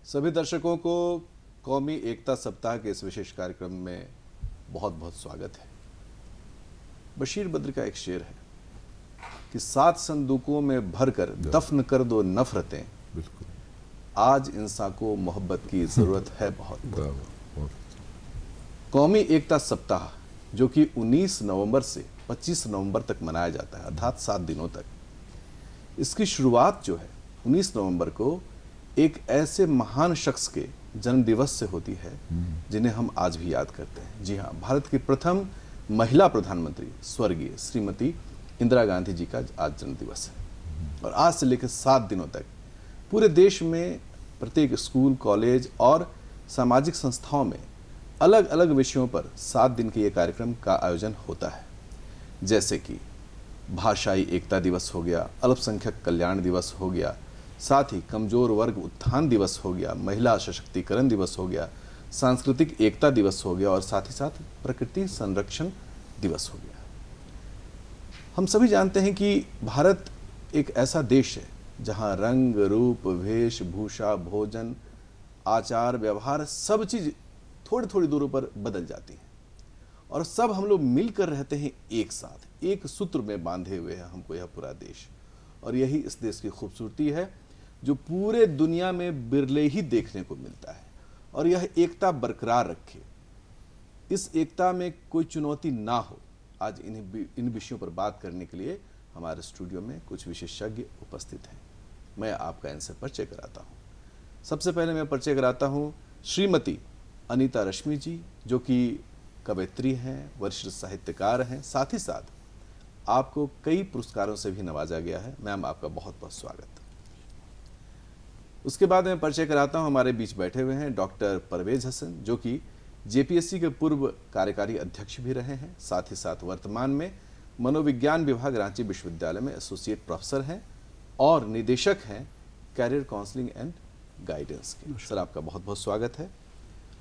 सभी दर्शकों को कौमी एकता सप्ताह के इस विशेष कार्यक्रम में बहुत बहुत स्वागत है। बशीर बद्र का एक शेर है कि 7 संदूकों में भरकर दफन कर दो नफरतें, बिल्कुल आज इंसान को मोहब्बत की जरूरत है बहुत। कौमी एकता सप्ताह जो कि 19 नवंबर से 25 नवंबर तक मनाया जाता है, अर्थात 7 दिनों तक। इसकी शुरुआत जो है 19 नवंबर को एक ऐसे महान शख्स के जन्म दिवस से होती है जिन्हें हम आज भी याद करते हैं। जी हाँ, भारत की प्रथम महिला प्रधानमंत्री स्वर्गीय श्रीमती इंदिरा गांधी जी का आज जन्म दिवस है। और आज से लेकर 7 दिनों तक पूरे देश में प्रत्येक स्कूल, कॉलेज और सामाजिक संस्थाओं में अलग अलग विषयों पर 7 दिन के ये कार्यक्रम का आयोजन होता है। जैसे कि भाषाई एकता दिवस हो गया, अल्पसंख्यक कल्याण दिवस हो गया, साथ ही कमजोर वर्ग उत्थान दिवस हो गया, महिला सशक्तिकरण दिवस हो गया, सांस्कृतिक एकता दिवस हो गया और साथ ही साथ प्रकृति संरक्षण दिवस हो गया। हम सभी जानते हैं कि भारत एक ऐसा देश है जहां रंग, रूप, वेशभूषा, भोजन, आचार, व्यवहार सब चीज थोड़ी थोड़ी दूरों पर बदल जाती है और सब हम लोग मिलकर रहते हैं एक साथ, एक सूत्र में बांधे हुए है हमको यह पूरा देश। और यही इस देश की खूबसूरती है जो पूरे दुनिया में बिरले ही देखने को मिलता है। और यह एकता बरकरार रखे, इस एकता में कोई चुनौती ना हो। आज इन विषयों पर बात करने के लिए हमारे स्टूडियो में कुछ विशेषज्ञ उपस्थित हैं। मैं आपका इनसे परिचय कराता हूँ। सबसे पहले मैं परिचय कराता हूँ श्रीमती अनीता रश्मि जी, जो कि कवयित्री हैं, वरिष्ठ साहित्यकार हैं, साथ ही साथ आपको कई पुरस्कारों से भी नवाजा गया है। मैम, आपका बहुत बहुत स्वागत। उसके बाद मैं परिचय कराता हूं, हमारे बीच बैठे हुए हैं डॉक्टर परवेज हसन, जो कि जेपीएससी के पूर्व कार्यकारी अध्यक्ष भी रहे हैं, साथ ही साथ वर्तमान में मनोविज्ञान विभाग रांची विश्वविद्यालय में एसोसिएट प्रोफेसर हैं और निदेशक हैं कैरियर काउंसलिंग एंड गाइडेंस के। सर, आपका बहुत बहुत स्वागत है।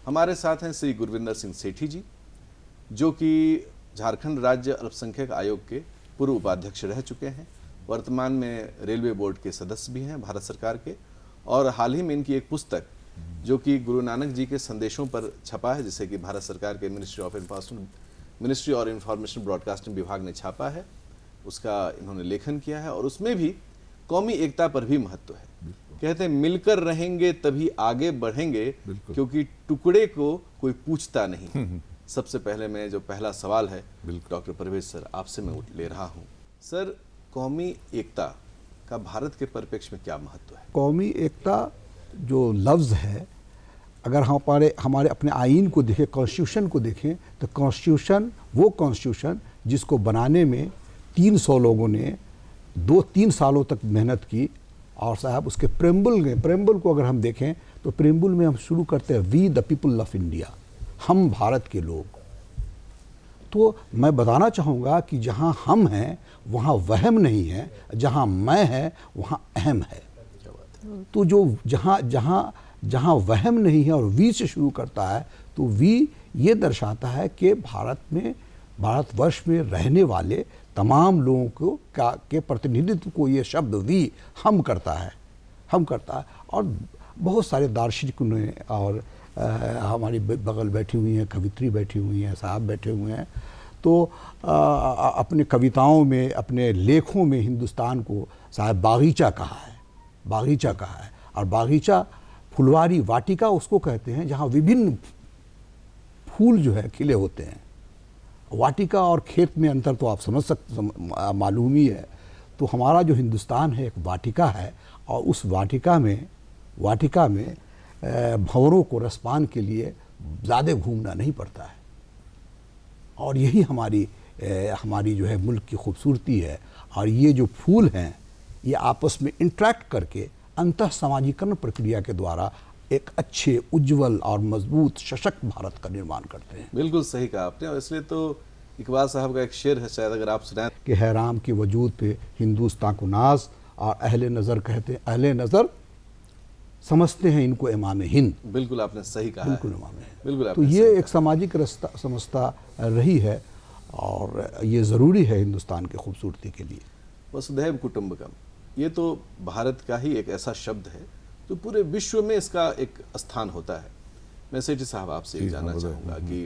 हमारे साथ हैं श्री गुरविंदर सिंह सेठी जी, जो कि झारखंड राज्य अल्पसंख्यक आयोग के पूर्व उपाध्यक्ष रह चुके हैं, वर्तमान में रेलवे बोर्ड के सदस्य भी हैं भारत सरकार के, और हाल ही में इनकी एक पुस्तक जो कि गुरु नानक जी के संदेशों पर छपा है, जिसे कि भारत सरकार के मिनिस्ट्री और इंफॉर्मेशन ब्रॉडकास्टिंग विभाग ने छापा है, उसका इन्होंने लेखन किया है। और उसमें भी कौमी एकता पर भी महत्व है। कहते हैं मिलकर रहेंगे तभी आगे बढ़ेंगे, क्योंकि टुकड़े को कोई पूछता नहीं। सबसे पहले मैं जो पहला सवाल है डॉक्टर परवेज सर आपसे मैं ले रहा हूँ। सर, कौमी एकता का भारत के परिप्रेक्ष्य में क्या महत्व है? कौमी एकता जो लफ्ज़ है, अगर हम हमारे अपने आइन को देखें, कॉन्स्टिट्यूशन को देखें, तो कॉन्स्टिट्यूशन वो कॉन्स्टिट्यूशन जिसको बनाने में 300 लोगों ने 2-3 सालों तक मेहनत की। और साहब उसके प्रेम्बल को अगर हम देखें तो प्रेम्बल में हम शुरू करते हैं we the people of India, हम भारत के लोग। तो मैं बताना चाहूँगा कि जहाँ हम हैं वहाँ वहम नहीं है, जहाँ मैं है वहाँ अहम है। तो जो जहाँ वहम नहीं है और वी से शुरू करता है, तो वी ये दर्शाता है कि भारतवर्ष में रहने वाले तमाम लोगों को के प्रतिनिधित्व को ये शब्द वी हम करता है। और बहुत सारे दार्शनिकों ने और हमारी बगल बैठी हुई हैं, कवित्री बैठी हुई हैं, साहब बैठे हुए हैं, तो अपने कविताओं में, अपने लेखों में हिंदुस्तान को साहब बागीचा कहा है। और बागीचा, फुलवारी, वाटिका उसको कहते हैं जहाँ विभिन्न फूल जो है खिले होते हैं। वाटिका और खेत में अंतर तो आप समझ सकते, मालूम ही है। तो हमारा जो हिंदुस्तान है एक वाटिका है, और उस वाटिका में भंवरों को रसपान के लिए ज़्यादा घूमना नहीं पड़ता है। और यही हमारी जो है मुल्क की खूबसूरती है। और ये जो फूल हैं ये आपस में इंटरेक्ट करके अंतः सामाजिकरण प्रक्रिया के द्वारा एक अच्छे, उज्जवल और मजबूत, सशक्त भारत का निर्माण करते हैं। बिल्कुल सही कहा आपने। और इसलिए तो इकबाल साहब का एक शेर है, शायद अगर आप सुनाएं कि है राम के वजूद पे हिंदुस्तान को नाज, और अहले नज़र कहते हैं, अहले नज़र समझते हैं इनको इमाम हिंद। बिल्कुल आपने सही कहा, बिल्कुल इमाम हिंद। बिल्कुल। तो ये एक सामाजिक समझता रही है और ये ज़रूरी है हिंदुस्तान की खूबसूरती के लिए। वसुधैव कुटुंबकम, ये तो भारत का ही एक ऐसा शब्द है तो पूरे विश्व में इसका एक स्थान होता है। मैं सेठी साहब आपसे ये जानना चाहूँगा कि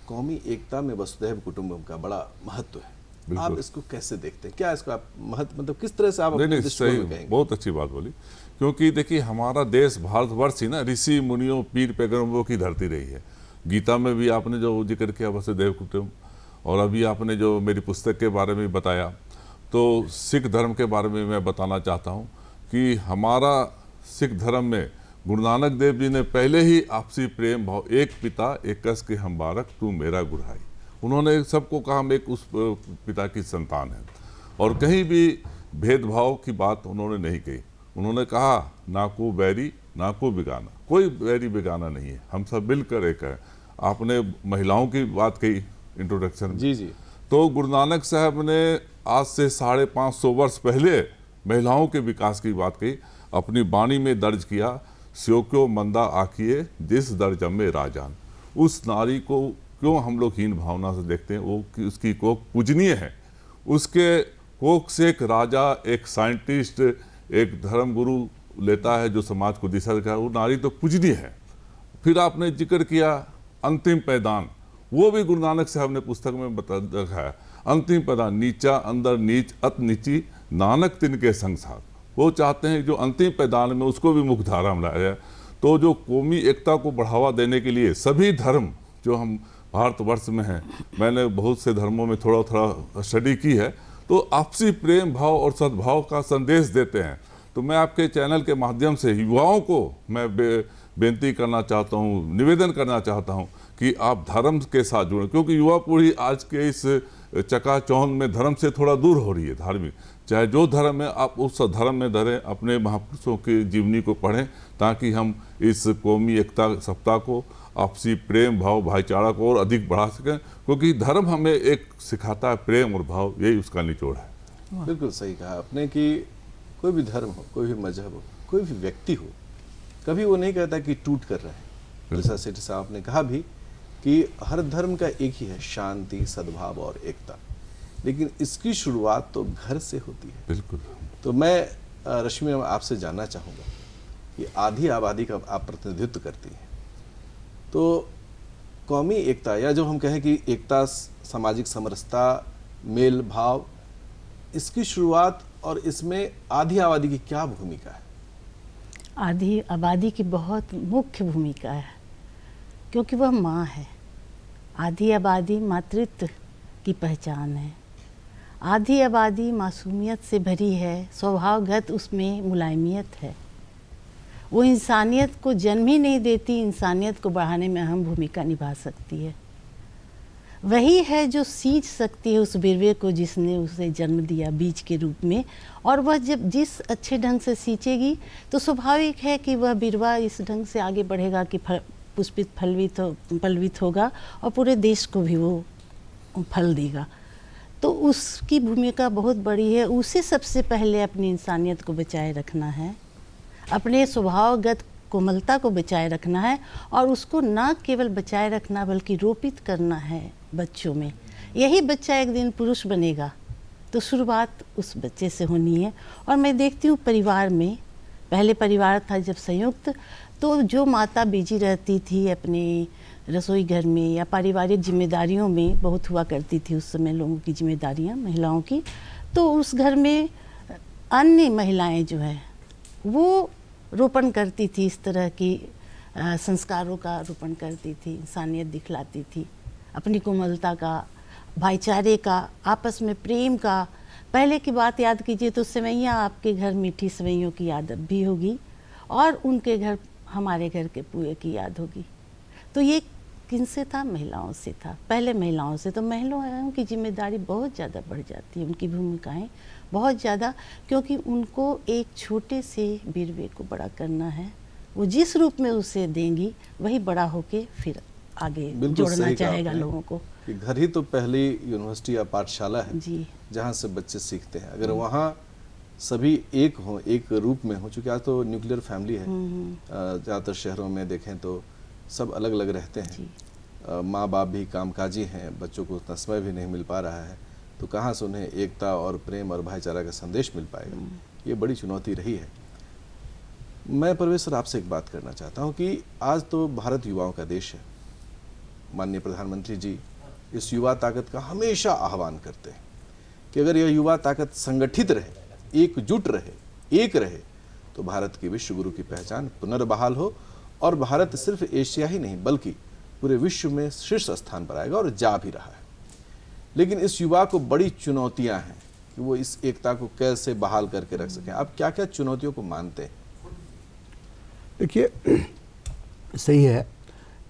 कौमी एकता में वसुधैव कुटुंबकम का बड़ा महत्व है, आप इसको कैसे देखते हैं? क्या इसको आप महत्व मतलब किस तरह से आप अपने दृष्टिकोण में कहेंगे? बहुत अच्छी बात बोली, क्योंकि देखिए हमारा देश भारतवर्ष ही ना ऋषि मुनियों पीर पैगंबरों की धरती रही है। गीता में भी आपने जो जिक्र किया वसुधैव कुटुंब, और अभी आपने जो मेरी पुस्तक के बारे में बताया, तो सिख धर्म के बारे में मैं बताना चाहता हूँ कि हमारा सिख धर्म में गुरु नानक देव जी ने पहले ही आपसी प्रेम भाव, एक पिता एक कस के हम बारक तू मेरा गुरहाई, उन्होंने सबको कहा हम एक उस पिता की संतान है, और कहीं भी भेदभाव की बात उन्होंने नहीं कही। उन्होंने कहा ना को बैरी ना को बिगाना, कोई बैरी बिगाना नहीं है, हम सब मिलकर एक है। आपने महिलाओं की बात कही इंट्रोडक्शन में, जी जी, तो गुरु नानक साहब ने आज से 550 वर्ष पहले महिलाओं के विकास की बात कही, अपनी वाणी में दर्ज किया, स्यो क्यों मंदा आखिए जिस दर जमे राजान। उस नारी को क्यों हम लोग हीन भावना से देखते हैं, वो उसकी कोख पूजनीय है, उसके कोख से एक राजा, एक साइंटिस्ट, एक धर्म गुरु लेता है जो समाज को दिशा दिखाए, वो नारी तो पूजनीय है। फिर आपने जिक्र किया अंतिम पैदान, वो भी गुरु नानक साहब ने पुस्तक में बता रखा है, अंतिम पैदान नीचा अंदर नीच अत नीची नानक तिनके संग साथ। वो चाहते हैं जो अंतिम पैदान में उसको भी मुख्य धारा में लाया जाए। तो जो कौमी एकता को बढ़ावा देने के लिए सभी धर्म जो हम भारतवर्ष में हैं, मैंने बहुत से धर्मों में थोड़ा थोड़ा स्टडी की है, तो आपसी प्रेम भाव और सद्भाव का संदेश देते हैं। तो मैं आपके चैनल के माध्यम से युवाओं को मैं बेनती करना चाहता हूँ, निवेदन करना चाहता हूँ कि आप धर्म के साथ जुड़ें, क्योंकि युवा पीढ़ी आज के इस चकाचौंध में धर्म से थोड़ा दूर हो रही है। धार्मिक चाहे जो धर्म है आप उस धर्म में धरें, अपने महापुरुषों की जीवनी को पढ़ें, ताकि हम इस कौमी एकता सप्ताह को, आपसी प्रेम भाव भाईचारा को और अधिक बढ़ा सकें, क्योंकि धर्म हमें एक सिखाता है प्रेम और भाव, यही उसका निचोड़ है। बिल्कुल सही कहा आपने कि कोई भी धर्म हो, कोई भी मजहब हो, कोई भी व्यक्ति हो, कभी वो नहीं कहता कि टूट कर रहे। जैसा सेठी साहब ने कहा भी कि हर धर्म का एक ही है, शांति, सद्भाव और एकता, लेकिन इसकी शुरुआत तो घर से होती है। बिल्कुल। तो मैं रश्मि आपसे जानना चाहूँगा कि आधी आबादी का आप प्रतिनिधित्व करती हैं, तो कौमी एकता या जो हम कहें कि एकता, सामाजिक समरसता, मेल भाव, इसकी शुरुआत और इसमें आधी आबादी की क्या भूमिका है? आधी आबादी की बहुत मुख्य भूमिका है, क्योंकि वह माँ है। आधी आबादी मातृत्व की पहचान है। आधी आबादी मासूमियत से भरी है, स्वभावगत उसमें मुलायमियत है। वो इंसानियत को जन्म ही नहीं देती, इंसानियत को बढ़ाने में अहम भूमिका निभा सकती है। वही है जो सींच सकती है उस बिरवे को जिसने उसे जन्म दिया बीज के रूप में, और वह जब जिस अच्छे ढंग से सींचेगी तो स्वाभाविक है कि वह बिरवा इस ढंग से आगे बढ़ेगा कि पुष्पित पल्लवित होगा और पूरे देश को भी वो फल देगा। तो उसकी भूमिका बहुत बड़ी है। उसे सबसे पहले अपनी इंसानियत को बचाए रखना है, अपने स्वभावगत कोमलता को बचाए रखना है, और उसको न केवल बचाए रखना बल्कि रोपित करना है बच्चों में। यही बच्चा एक दिन पुरुष बनेगा, तो शुरुआत उस बच्चे से होनी है। और मैं देखती हूँ परिवार में, पहले परिवार था जब संयुक्त, तो जो माता बिजी रहती थी अपने रसोई घर में या पारिवारिक जिम्मेदारियों में, बहुत हुआ करती थी उस समय लोगों की जिम्मेदारियाँ महिलाओं की, तो उस घर में अन्य महिलाएं जो है वो रोपण करती थी, इस तरह की संस्कारों का रोपण करती थी, इंसानियत दिखलाती थी, अपनी कोमलता का, भाईचारे का, आपस में प्रेम का। पहले की बात याद कीजिए तो सेवैयाँ, आपके घर मीठी सेवैयों की याद अब भी होगी, और उनके घर हमारे घर के पुए की याद होगी। तो ये किनसे था? महिलाओं से था, पहले महिलाओं से। तो महिलाओं की जिम्मेदारी बहुत ज़्यादा बढ़ जाती है, उनकी भूमिकाएं बहुत ज़्यादा, क्योंकि उनको एक छोटे से बिरवे को बड़ा करना है। वो जिस रूप में उसे देंगी वही बड़ा होके फिर आगे जोड़ना चाहेगा लोगों को। कि घर ही तो पहली यूनिवर्सिटी या पाठशाला है जी, जहाँ से बच्चे सीखते हैं। अगर वहाँ सभी एक हों, एक रूप में हो, चूँकि आज तो न्यूक्लियर फैमिली है, ज़्यादातर शहरों में देखें तो सब अलग अलग रहते हैं, माँ बाप भी कामकाजी हैं, बच्चों को उतना समय भी नहीं मिल पा रहा है, तो कहाँ से उन्हें एकता और प्रेम और भाईचारा का संदेश मिल पाएगा? ये बड़ी चुनौती रही है। मैं परवेश सर आपसे एक बात करना चाहता हूं कि आज तो भारत युवाओं का देश है। माननीय प्रधानमंत्री जी इस युवा ताकत का हमेशा आह्वान करते हैं कि अगर यह युवा ताकत संगठित रहे, एकजुट रहे, एक रहे, तो भारत की विश्व गुरु की पहचान पुनर्बहाल हो और भारत सिर्फ एशिया ही नहीं बल्कि पूरे विश्व में शीर्ष स्थान पर आएगा और जा भी रहा है। लेकिन इस युवा को बड़ी चुनौतियां हैं कि वो इस एकता को कैसे बहाल करके रख सकें। आप क्या क्या चुनौतियों को मानते हैं? देखिए, सही है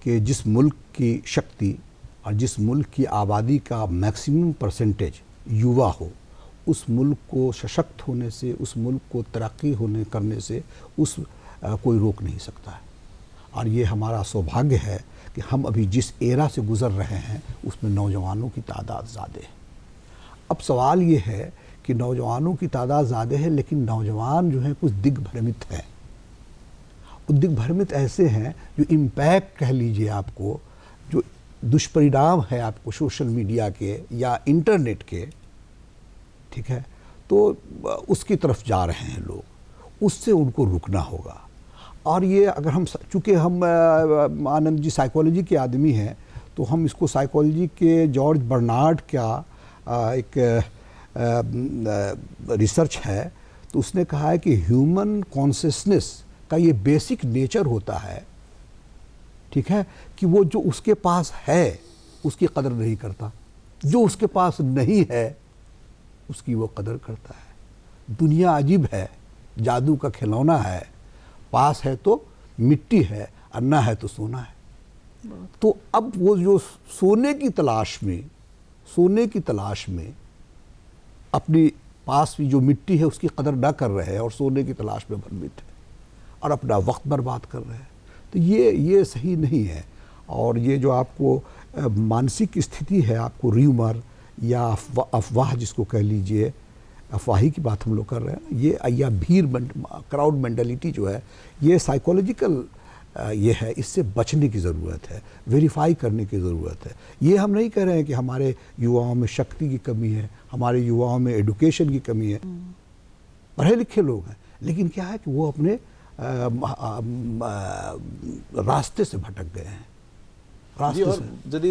कि जिस मुल्क की शक्ति और जिस मुल्क की आबादी का मैक्सिमम परसेंटेज युवा हो, उस मुल्क को सशक्त होने से, उस मुल्क को तरक्की होने करने से कोई रोक नहीं सकता है। और ये हमारा सौभाग्य है कि हम अभी जिस एरा से गुज़र रहे हैं उसमें नौजवानों की तादाद ज़्यादा है। अब सवाल ये है कि नौजवानों की तादाद ज़्यादा है, लेकिन नौजवान जो है कुछ दिग्भ्रमित हैं। दिग्भ्रमित ऐसे हैं जो इम्पैक्ट कह लीजिए आपको, जो दुष्परिणाम है आपको सोशल मीडिया के या इंटरनेट के, ठीक है, तो उसकी तरफ जा रहे हैं लोग, उससे उनको रुकना होगा। और ये अगर हम, चूँकि हम आनंद जी साइकोलॉजी के आदमी हैं, तो हम इसको साइकोलॉजी के जॉर्ज बर्नार्ड का एक रिसर्च है, तो उसने कहा है कि ह्यूमन कॉन्शियसनेस का ये बेसिक नेचर होता है, ठीक है, कि वो जो उसके पास है उसकी कदर नहीं करता, जो उसके पास नहीं है उसकी वो कदर करता है। दुनिया अजीब है, जादू का खिलौना है, पास है तो मिट्टी है, अन्ना है तो सोना है। तो अब वो जो सोने की तलाश में अपनी पास भी जो मिट्टी है उसकी कदर ना कर रहे हैं और सोने की तलाश में भ्रमित है और अपना वक्त बर्बाद कर रहे हैं, तो ये सही नहीं है। और ये जो आपको मानसिक स्थिति है, आपको र्यूमर या अफवाह जिसको कह लीजिए, अफवाही की बात हम लोग कर रहे हैं, ये या भीड़ क्राउड मेंटालिटी जो है, ये साइकोलॉजिकल ये है, इससे बचने की ज़रूरत है, वेरीफाई करने की ज़रूरत है। ये हम नहीं कह रहे हैं कि हमारे युवाओं में शक्ति की कमी है, हमारे युवाओं में एडुकेशन की कमी है, पढ़े लिखे लोग हैं, लेकिन क्या है कि वो अपने रास्ते से भटक गए हैं।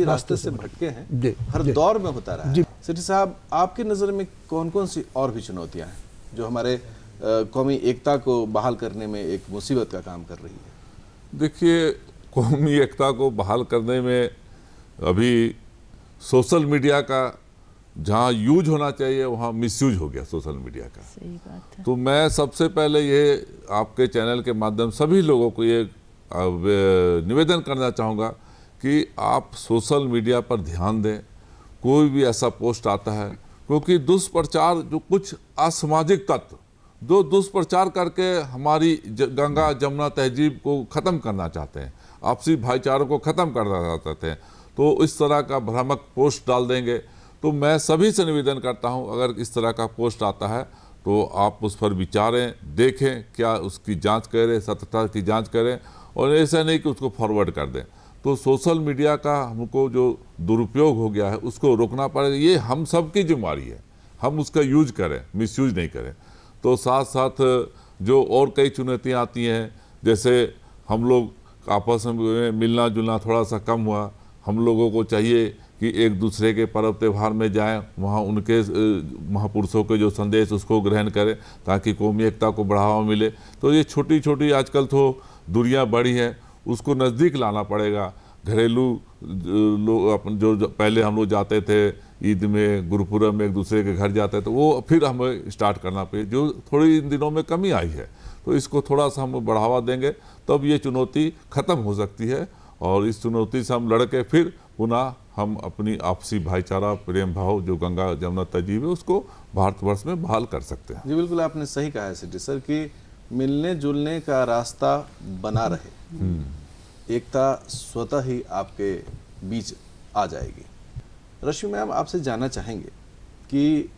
रास्ते से भटके हैं, हर दौर में होता रहा है। सेठी साहब, आपकी नज़र में कौन कौन सी और भी चुनौतियां हैं जो हमारे कौमी एकता को बहाल करने में एक मुसीबत का काम कर रही है? देखिए, कौमी एकता को बहाल करने में अभी सोशल मीडिया का जहाँ यूज होना चाहिए वहाँ मिसयूज हो गया सोशल मीडिया का। सही बात है। तो मैं सबसे पहले ये आपके चैनल के माध्यम सभी लोगों को ये निवेदन करना चाहूँगा कि आप सोशल मीडिया पर ध्यान दें। कोई भी ऐसा पोस्ट आता है, क्योंकि दुष्प्रचार, जो कुछ असामाजिक तत्व जो दुष्प्रचार करके हमारी गंगा जमुना तहजीब को ख़त्म करना चाहते हैं, आपसी भाईचारों को ख़त्म करना चाहते हैं, तो इस तरह का भ्रामक पोस्ट डाल देंगे। तो मैं सभी से निवेदन करता हूं, अगर इस तरह का पोस्ट आता है तो आप उस पर विचारें, देखें, क्या उसकी जांच करें, सत्यता की जांच करें, और ऐसा नहीं कि उसको फॉरवर्ड कर दें। तो सोशल मीडिया का हमको जो दुरुपयोग हो गया है उसको रोकना पड़ेगा। ये हम सब की जिम्मेदारी है, हम उसका यूज करें, मिसयूज नहीं करें। तो साथ साथ जो और कई चुनौतियाँ आती हैं, जैसे हम लोग आपस में मिलना जुलना थोड़ा सा कम हुआ। हम लोगों को चाहिए कि एक दूसरे के पर्व त्यौहार में जाएं, वहाँ उनके महापुरुषों के जो संदेश उसको ग्रहण करें, ताकि कौमी एकता को बढ़ावा मिले। तो ये छोटी छोटी आजकल तो दूरियां बढ़ी हैं, उसको नज़दीक लाना पड़ेगा। घरेलू लोग जो पहले हम लोग जाते थे ईद में, गुरुपुरब में एक दूसरे के घर जाते थे, तो वो फिर हमें स्टार्ट करना पे, जो थोड़ी इन दिनों में कमी आई है। तो इसको थोड़ा सा हम बढ़ावा देंगे तब ये चुनौती ख़त्म हो सकती है, और इस चुनौती से हम लड़ के फिर पुनः हम अपनी आपसी भाईचारा, प्रेम भाव जो गंगा जमुना तहजीब है उसको भारतवर्ष में बहाल कर सकते हैं। जी बिल्कुल, आपने सही कहा है सेठी सर कि मिलने जुलने का रास्ता बना रहे, एकता स्वतः ही आपके बीच आ जाएगी। रश्मि मैम, आपसे जानना चाहेंगे कि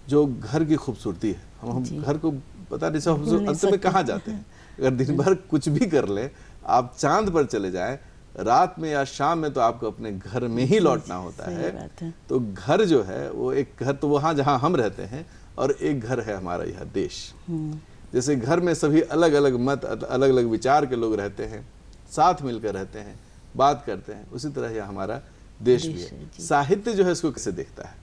जो घर की खूबसूरती है, हम घर को पता नहीं सब अंत में कहाँ जाते हैं। अगर दिन भर कुछ भी कर ले, आप चांद पर चले जाएं, रात में या शाम में तो आपको अपने घर में ही लौटना होता है। तो घर जो है वो एक घर तो वहाँ जहाँ हम रहते हैं, और एक घर है हमारा यह देश। जैसे घर में सभी अलग अलग मत, अलग अलग विचार के लोग रहते हैं, साथ मिलकर रहते हैं, बात करते हैं, उसी तरह यह हमारा देश भी है। जी। साहित्य जो है इसको कैसे देखता है?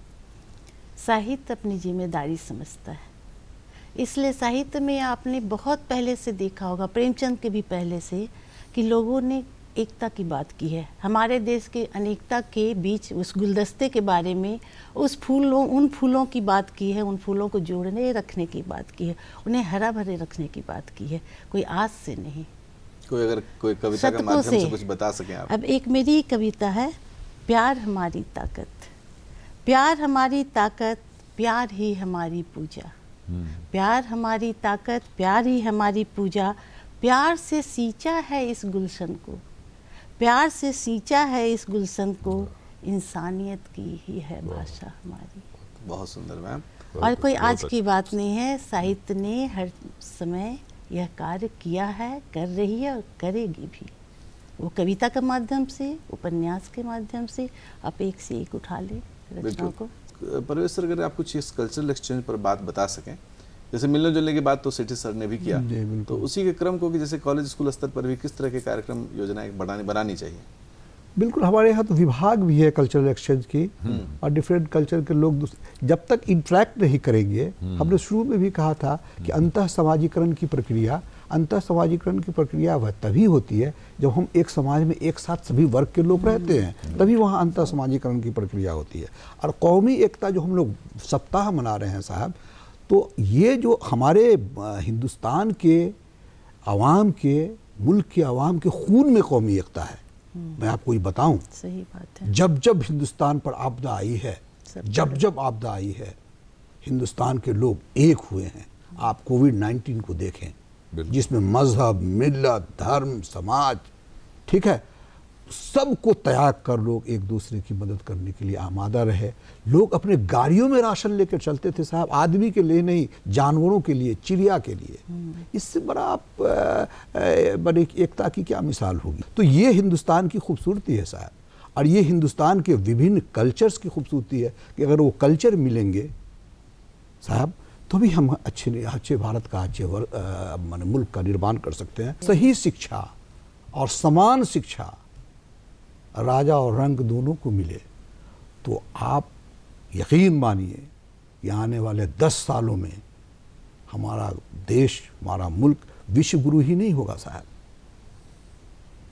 साहित्य अपनी जिम्मेदारी समझता है, इसलिए साहित्य में आपने बहुत पहले से देखा होगा, प्रेमचंद के भी पहले से, कि लोगों ने एकता की बात की है। हमारे देश के अनेकता के बीच उस गुलदस्ते के बारे में, उन फूलों की बात की है, उन फूलों को जोड़ने रखने की बात की है, उन्हें हरा भरे रखने की बात की है, कोई आज से नहीं। कोई अगर कोई कविता के शतकों माध्यम से से। कुछ बता सकें आप? अब एक मेरी कविता है, प्यार हमारी ताकत, प्यार हमारी ताकत, प्यार ही हमारी पूजा, प्यार हमारी ताकत, प्यार ही हमारी पूजा, प्यार से सींचा है इस गुलशन को, प्यार से सींचा है इस गुलशन को, इंसानियत की ही है भाषा हमारी। बहुत सुंदर मैम। और कोई आज की बात नहीं है, साहित्य ने हर समय यह कार्य किया है, कर रही है और करेगी भी। वो कविता के माध्यम से, उपन्यास के माध्यम से, आप एक से एक उठा ले रचनाओं को। परवेश सर, अगर आप कुछ इस कल्चरल एक्सचेंज पर बात बता सकें, जैसे मिलने जुलने की बात तो सेठी सर ने भी किया, जी, बिल्कुल। तो उसी के क्रम को कि जैसे कॉलेज स्कूल स्तर पर भी किस तरह के कार्यक्रम योजनाएं बनानी चाहिए? बिल्कुल, हमारे यहाँ तो विभाग भी है कल्चरल एक्सचेंज की, और डिफरेंट कल्चर के लोग जब तक इंटरेक्ट नहीं करेंगे, हमने शुरू में भी कहा था कि अंतः समाजीकरण की प्रक्रिया वह तभी होती है जब हम एक समाज में एक साथ सभी वर्ग के लोग रहते हैं, तभी वहाँ अंतः समाजीकरण की प्रक्रिया होती है। और कौमी एकता जो हम लोग सप्ताह मना रहे हैं साहब, तो ये जो हमारे हिंदुस्तान के आवाम के, मुल्क के आवाम के खून में कौमी एकता है। मैं आपको ये बताऊं, सही बात है। जब जब हिंदुस्तान पर आपदा आई है, जब आपदा आई है, हिंदुस्तान के लोग एक हुए हैं। आप कोविड-19 को देखें, जिसमें मजहब, मिल्लत, धर्म, समाज, ठीक है, सबको त्याग कर लोग एक दूसरे की मदद करने के लिए आमादा रहे। लोग अपने गाड़ियों में राशन लेकर चलते थे साहब, आदमी के लिए नहीं, जानवरों के लिए, चिड़िया के लिए। इससे बड़ा आप बड़ी एकता की क्या मिसाल होगी? तो ये हिंदुस्तान की खूबसूरती है साहब, और ये हिंदुस्तान के विभिन्न कल्चर्स की खूबसूरती है कि अगर वो कल्चर मिलेंगे साहब, तो भी हम अच्छे भारत का, अच्छे मुल्क का निर्माण कर सकते हैं। सही शिक्षा और समान शिक्षा राजा और रंक दोनों को मिले, तो आप यकीन मानिए कि आने वाले 10 सालों में हमारा देश, हमारा मुल्क विश्व गुरु ही नहीं होगा साहब,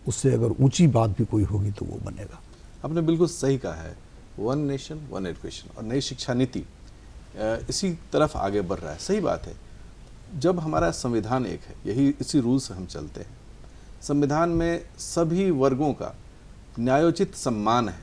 उससे अगर ऊंची बात भी कोई होगी तो वो बनेगा। आपने बिल्कुल सही कहा है। वन नेशन वन एजुकेशन और नई शिक्षा नीति इसी तरफ आगे बढ़ रहा है। सही बात है। जब हमारा संविधान एक है, यही इसी रूल से हम चलते हैं, संविधान में सभी वर्गों का न्यायोचित सम्मान है,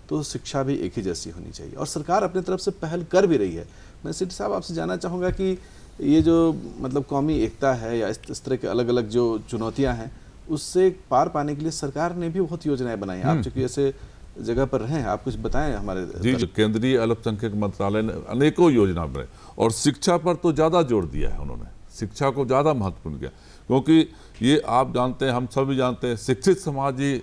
तो शिक्षा भी एक ही जैसी होनी चाहिए, और सरकार अपनी तरफ से पहल कर भी रही है। मैं सेठी साहब आपसे जानना चाहूँगा कि ये जो मतलब कौमी एकता है या इस तरह के अलग अलग जो चुनौतियाँ हैं, उससे पार पाने के लिए सरकार ने भी बहुत योजनाएं बनाई हैं। आप चूँकि ऐसे जगह पर रहे हैं, आप कुछ बताएं हमारे। जी, केंद्रीय अल्पसंख्यक मंत्रालय ने अनेकों योजना बनाई, और शिक्षा पर तो ज़्यादा जोर दिया है उन्होंने, शिक्षा को ज़्यादा महत्वपूर्ण किया, क्योंकि ये आप जानते हैं, हम सभी जानते हैं, शिक्षित समाज ही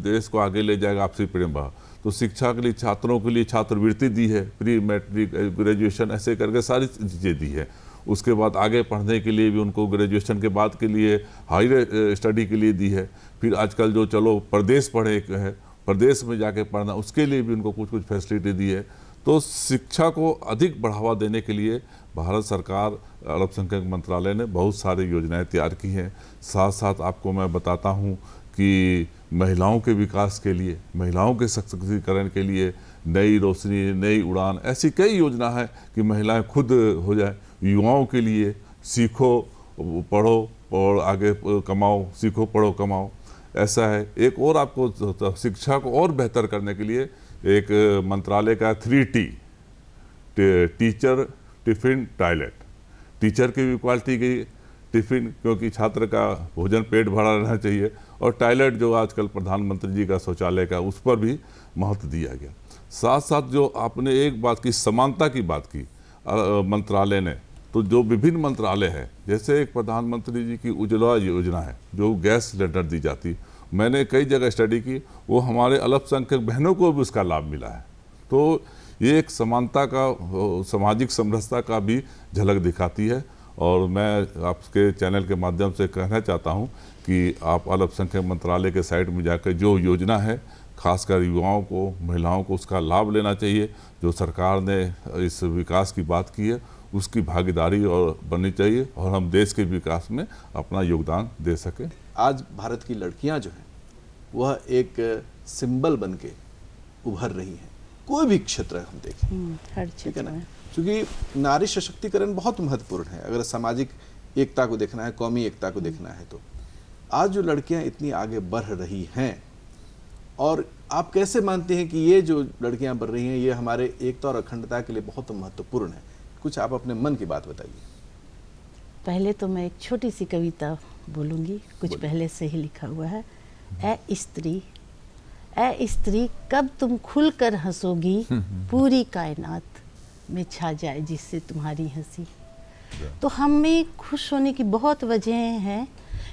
देश को आगे ले जाएगा, आपसी प्रेम भाव। तो शिक्षा के लिए छात्रों के लिए छात्रवृत्ति दी है, प्री मैट्रिक, ग्रेजुएशन, ऐसे करके सारी चीज़ें दी है। उसके बाद आगे पढ़ने के लिए भी उनको ग्रेजुएशन के बाद के लिए हायर स्टडी के लिए दी है। फिर आजकल जो चलो प्रदेश पढ़े है, प्रदेश में जाके पढ़ना, उसके लिए भी उनको कुछ कुछ फैसिलिटी दी है। तो शिक्षा को अधिक बढ़ावा देने के लिए भारत सरकार, अल्पसंख्यक मंत्रालय ने बहुत सारी योजनाएं तैयार की हैं। साथ साथ आपको मैं बताता हूं कि महिलाओं के विकास के लिए, महिलाओं के सशक्तिकरण के लिए नई रोशनी, नई उड़ान, ऐसी कई योजना है कि महिलाएं खुद हो जाए। युवाओं के लिए सीखो, पढ़ो और आगे कमाओ, सीखो, पढ़ो, कमाओ, ऐसा है। एक और आपको शिक्षा को और बेहतर करने के लिए एक मंत्रालय का 3T, teacher, tiffin, toilet. Teacher की भी क्वालिटी गई, टिफिन क्योंकि छात्र का भोजन पेट भरा रहना चाहिए, और टॉयलेट जो आजकल प्रधानमंत्री जी का शौचालय का, उस पर भी महत्व दिया गया। साथ साथ जो आपने एक बात की, समानता की बात की मंत्रालय ने, तो जो विभिन्न मंत्रालय है, जैसे एक प्रधानमंत्री जी की उज्ज्वला योजना है, जो गैस सिलेंडर दी जाती, मैंने कई जगह स्टडी की, वो हमारे अल्पसंख्यक बहनों को भी उसका लाभ मिला है। तो ये एक समानता का, सामाजिक समरसता का भी झलक दिखाती है। और मैं आपके चैनल के माध्यम से कहना चाहता हूं कि आप अल्पसंख्यक मंत्रालय के साइट में जाकर जो योजना है खासकर युवाओं को, महिलाओं को उसका लाभ लेना चाहिए। जो सरकार ने इस विकास की बात की है उसकी भागीदारी और बननी चाहिए और हम देश के विकास में अपना योगदान दे सकें। आज भारत की लड़कियां जो हैं वह एक सिंबल बन के उभर रही हैं, कोई भी क्षेत्र हम देखें, हर ठीक है क्षेत्र ना। में। क्योंकि नारी सशक्तिकरण बहुत महत्वपूर्ण है अगर सामाजिक एकता को देखना है, कौमी एकता को देखना है। तो आज जो लड़कियां इतनी आगे बढ़ रही हैं, और आप कैसे मानते हैं कि ये जो लड़कियां बढ़ रही हैं ये हमारे एकता और अखंडता के लिए बहुत महत्वपूर्ण है? कुछ आप अपने मन की बात बताइए। पहले तो मैं एक छोटी सी कविता बोलूँगी, कुछ बोलिए। पहले से ही लिखा हुआ है। ए स्त्री कब तुम खुलकर हंसोगी, पूरी कायनात में छा जाए जिससे तुम्हारी हंसी। तो हमें खुश होने की बहुत वजहें हैं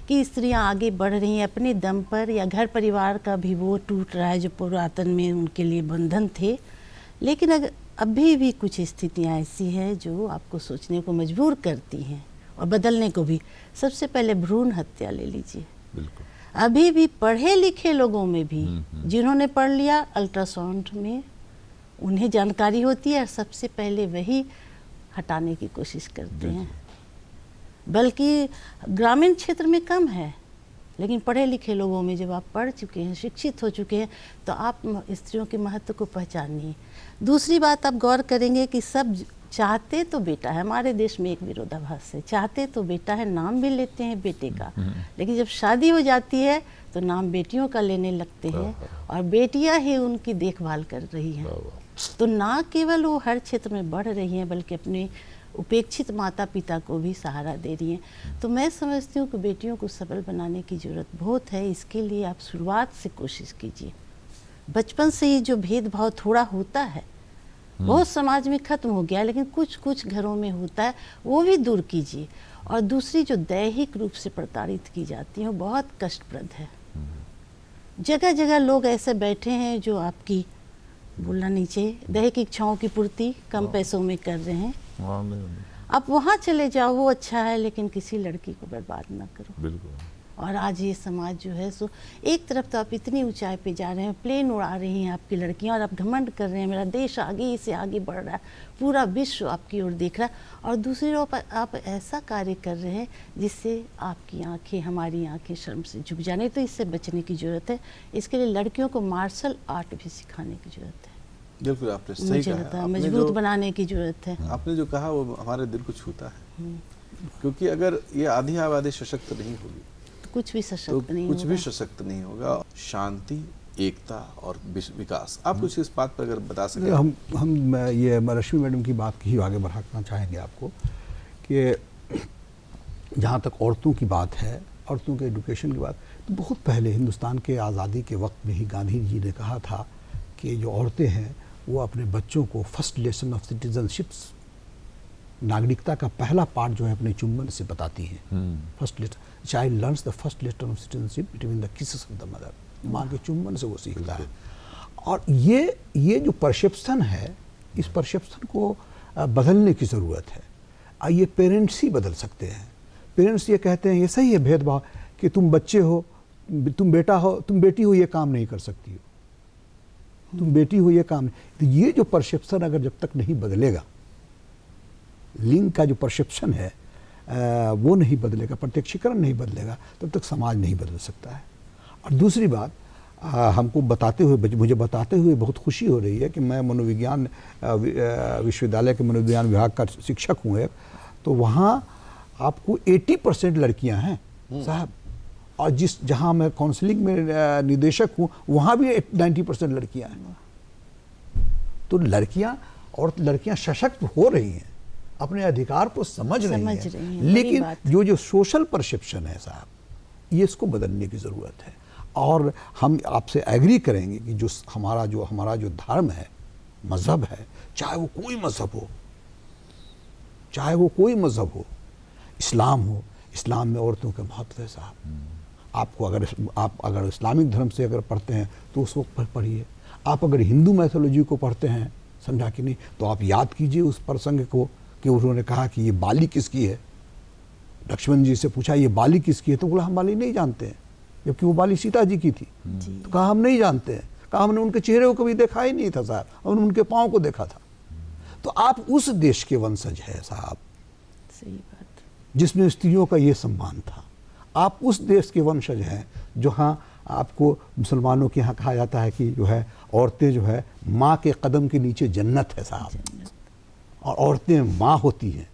कि स्त्रियां आगे बढ़ रही हैं अपने दम पर, या घर परिवार का भी वो टूट रहा है जो पुरातन में उनके लिए बंधन थे। लेकिन अगर अभी भी कुछ स्थितियां ऐसी हैं जो आपको सोचने को मजबूर करती हैं और बदलने को भी। सबसे पहले भ्रूण हत्या ले लीजिए। बिल्कुल। अभी भी पढ़े लिखे लोगों में भी जिन्होंने पढ़ लिया अल्ट्रासाउंड में उन्हें जानकारी होती है और सबसे पहले वही हटाने की कोशिश करते हैं। बल्कि ग्रामीण क्षेत्र में कम है, लेकिन पढ़े लिखे लोगों में जब आप पढ़ चुके हैं, शिक्षित हो चुके हैं, तो आप स्त्रियों के महत्व को पहचानिए। दूसरी बात, आप गौर करेंगे कि सब चाहते तो बेटा है। हमारे देश में एक विरोधाभास है, चाहते तो बेटा है, नाम भी लेते हैं बेटे का, लेकिन जब शादी हो जाती है तो नाम बेटियों का लेने लगते हैं और बेटियां ही उनकी देखभाल कर रही हैं। तो ना केवल वो हर क्षेत्र में बढ़ रही हैं बल्कि अपने उपेक्षित माता पिता को भी सहारा दे रही हैं। तो मैं समझती हूँ कि बेटियों को सबल बनाने की ज़रूरत बहुत है। इसके लिए आप शुरुआत से कोशिश कीजिए। बचपन से ही जो भेदभाव थोड़ा होता है, बहुत समाज में खत्म हो गया, लेकिन कुछ कुछ घरों में होता है, वो भी दूर कीजिए। और दूसरी जो दैहिक रूप से प्रताड़ित की जाती है वो बहुत कष्टप्रद है। जगह जगह लोग ऐसे बैठे हैं जो आपकी, बोलना नहीं चाहिए, दैहिक इच्छाओं की पूर्ति कम पैसों में कर रहे हैं। आप वहाँ चले जाओ, वो अच्छा है, लेकिन किसी लड़की को बर्बाद ना करो। बिल्कुल। और आज ये समाज जो है सो एक तरफ तो आप इतनी ऊंचाई पे जा रहे हैं, प्लेन उड़ा रही हैं आपकी लड़कियां और आप घमंड कर रहे हैं मेरा देश आगे से आगे बढ़ रहा है, पूरा विश्व आपकी ओर देख रहा है, और दूसरी ओर आप ऐसा कार्य कर रहे हैं जिससे आपकी आंखें, हमारी आंखें शर्म से झुक जाने। तो इससे बचने की ज़रूरत है। इसके लिए लड़कियों को मार्शल आर्ट भी सिखाने की ज़रूरत है। बिल्कुल, आपने सही मुझे कहा। लगता है आपने मजबूत जो- बनाने की ज़रूरत है। आपने जो कहा वो हमारे दिल को छूता है। क्योंकि अगर ये आधी आबादी सशक्त नहीं होगी तो कुछ भी तो सशक्त नहीं कुछ भी होगा। सशक्त नहीं होगा। शांति, एकता और विकास, आप कुछ इस बात पर अगर बता सकें। हम ये रश्मि मैडम की बात की आगे बढ़ाना चाहेंगे आपको कि जहाँ तक औरतों की बात है, औरतों के एजुकेशन की बात, तो बहुत पहले हिंदुस्तान के आज़ादी के वक्त में ही गांधी जी ने कहा था कि जो औरतें हैं वो अपने बच्चों को फर्स्ट लेसन ऑफ सिटीजनशिप्स, नागरिकता का पहला पाठ जो है अपने चुंबन से बताती हैं। First lesson, child learns the first lesson of citizenship between the kisses of the mother. माँ के चुंबन से वो सीखता है। और ये जो परसेप्शन है, इस परसेप्शन को बदलने की ज़रूरत है। ये पेरेंट्स ही बदल सकते हैं। पेरेंट्स ये कहते हैं ये सही है भेदभाव कि तुम बच्चे हो, तुम बेटा हो, तुम बेटी हो, ये काम नहीं कर सकती हो, तुम बेटी हो, ये काम नहीं। तो ये जो परसेप्शन अगर जब तक नहीं बदलेगा, लिंग का जो परसेप्शन है वो नहीं बदलेगा, प्रत्यक्षीकरण नहीं बदलेगा, तब तक समाज नहीं बदल सकता है। और दूसरी बात, हमको बताते हुए, मुझे बताते हुए बहुत खुशी हो रही है कि मैं मनोविज्ञान विश्वविद्यालय के मनोविज्ञान विभाग का शिक्षक हूँ एक, तो वहाँ आपको 80% लड़कियाँ हैं साहब। और जहाँ मैं काउंसलिंग में निदेशक हूँ वहाँ भी 90% लड़कियाँ हैं। तो लड़कियाँ सशक्त हो रही हैं, अपने अधिकार को समझ रही हैं। लेकिन जो सोशल परसेप्शन है साहब, ये इसको बदलने की ज़रूरत है। और हम आपसे एग्री करेंगे कि जो हमारा जो धर्म है, मज़हब है, चाहे वो कोई मज़हब हो, इस्लाम हो, इस्लाम में औरतों का महत्व है साहब। आपको आप अगर इस्लामिक धर्म से अगर पढ़ते हैं तो उस वक्त पढ़िए। आप अगर हिंदू मैथोलॉजी को पढ़ते हैं, समझा कि नहीं, तो आप याद कीजिए उस प्रसंग को कि उन्होंने कहा कि ये बाली किसकी है, लक्ष्मण जी से पूछा ये बाली किसकी है, तो बोला हम बाली नहीं जानते हैं, जबकि वो बाली सीता जी की थी। तो कहा हम नहीं जानते हैं, कहा हमने उनके चेहरे को कभी देखा ही नहीं था साहब, हमने उनके पाँव को देखा था। तो आप उस देश के वंशज है साहब सही बात। जिसमें स्त्रियों का ये सम्मान था। आप उस देश के वंशज हैं जहाँ आपको मुसलमानों के यहाँ कहा जाता है कि जो है औरतें जो है माँ के कदम के नीचे जन्नत है साहब, और औरतें माँ होती हैं,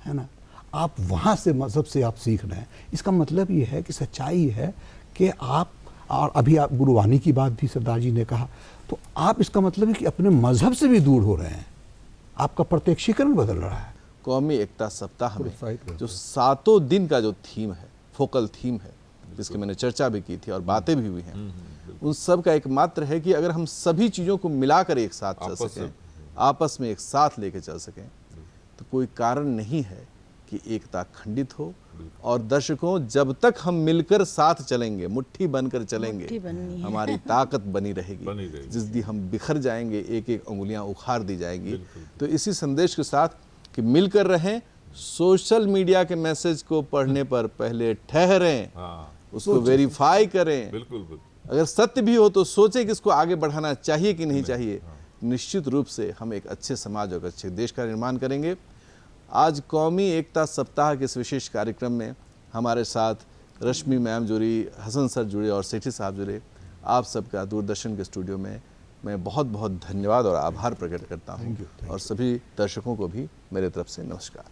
है ना। आप वहाँ से मज़हब से आप सीख रहे हैं, इसका मतलब ये है कि सच्चाई है कि आप, और अभी आप गुरुवाणी की बात भी सरदार जी ने कहा, तो आप इसका मतलब है कि अपने मज़हब से भी दूर हो रहे हैं, आपका प्रत्यक्षीकरण बदल रहा है। कौमी एकता सप्ताह में प्रोत्साहित करते जो 7 दिन का जो थीम है, फोकल थीम है, जिसकी मैंने चर्चा भी की थी और बातें भी हुई हैं, उन सब का एकमात्र है कि अगर हम सभी चीज़ों को मिलाकर एक साथ चल सकें, आपस में एक साथ लेके चल सकें, तो कोई कारण नहीं है कि एकता खंडित हो। और दर्शकों, जब तक हम मिलकर साथ चलेंगे, मुट्ठी बनकर चलेंगे, मुट्ठी बननी है। हमारी ताकत बनी रहेगी। बनी रहेगी। जिस दिन हम बिखर जाएंगे, एक एक उंगलियां उखाड़ दी जाएंगी। तो इसी संदेश के साथ कि मिलकर रहें, सोशल मीडिया के मैसेज को पढ़ने पर पहले ठहरें, हाँ, उसको वेरीफाई करें। बिल्कुल बिल्कुल। अगर सत्य भी हो तो सोचें कि इसको आगे बढ़ाना चाहिए कि नहीं चाहिए। निश्चित रूप से हम एक अच्छे समाज और अच्छे देश का निर्माण करेंगे। आज कौमी एकता सप्ताह के इस विशेष कार्यक्रम में हमारे साथ रश्मि मैम जुड़ी, हसन सर जुड़े और सेठी साहब जुड़े। आप सबका दूरदर्शन के स्टूडियो में मैं बहुत बहुत धन्यवाद और आभार प्रकट करता हूँ, और सभी दर्शकों को भी मेरे तरफ से नमस्कार।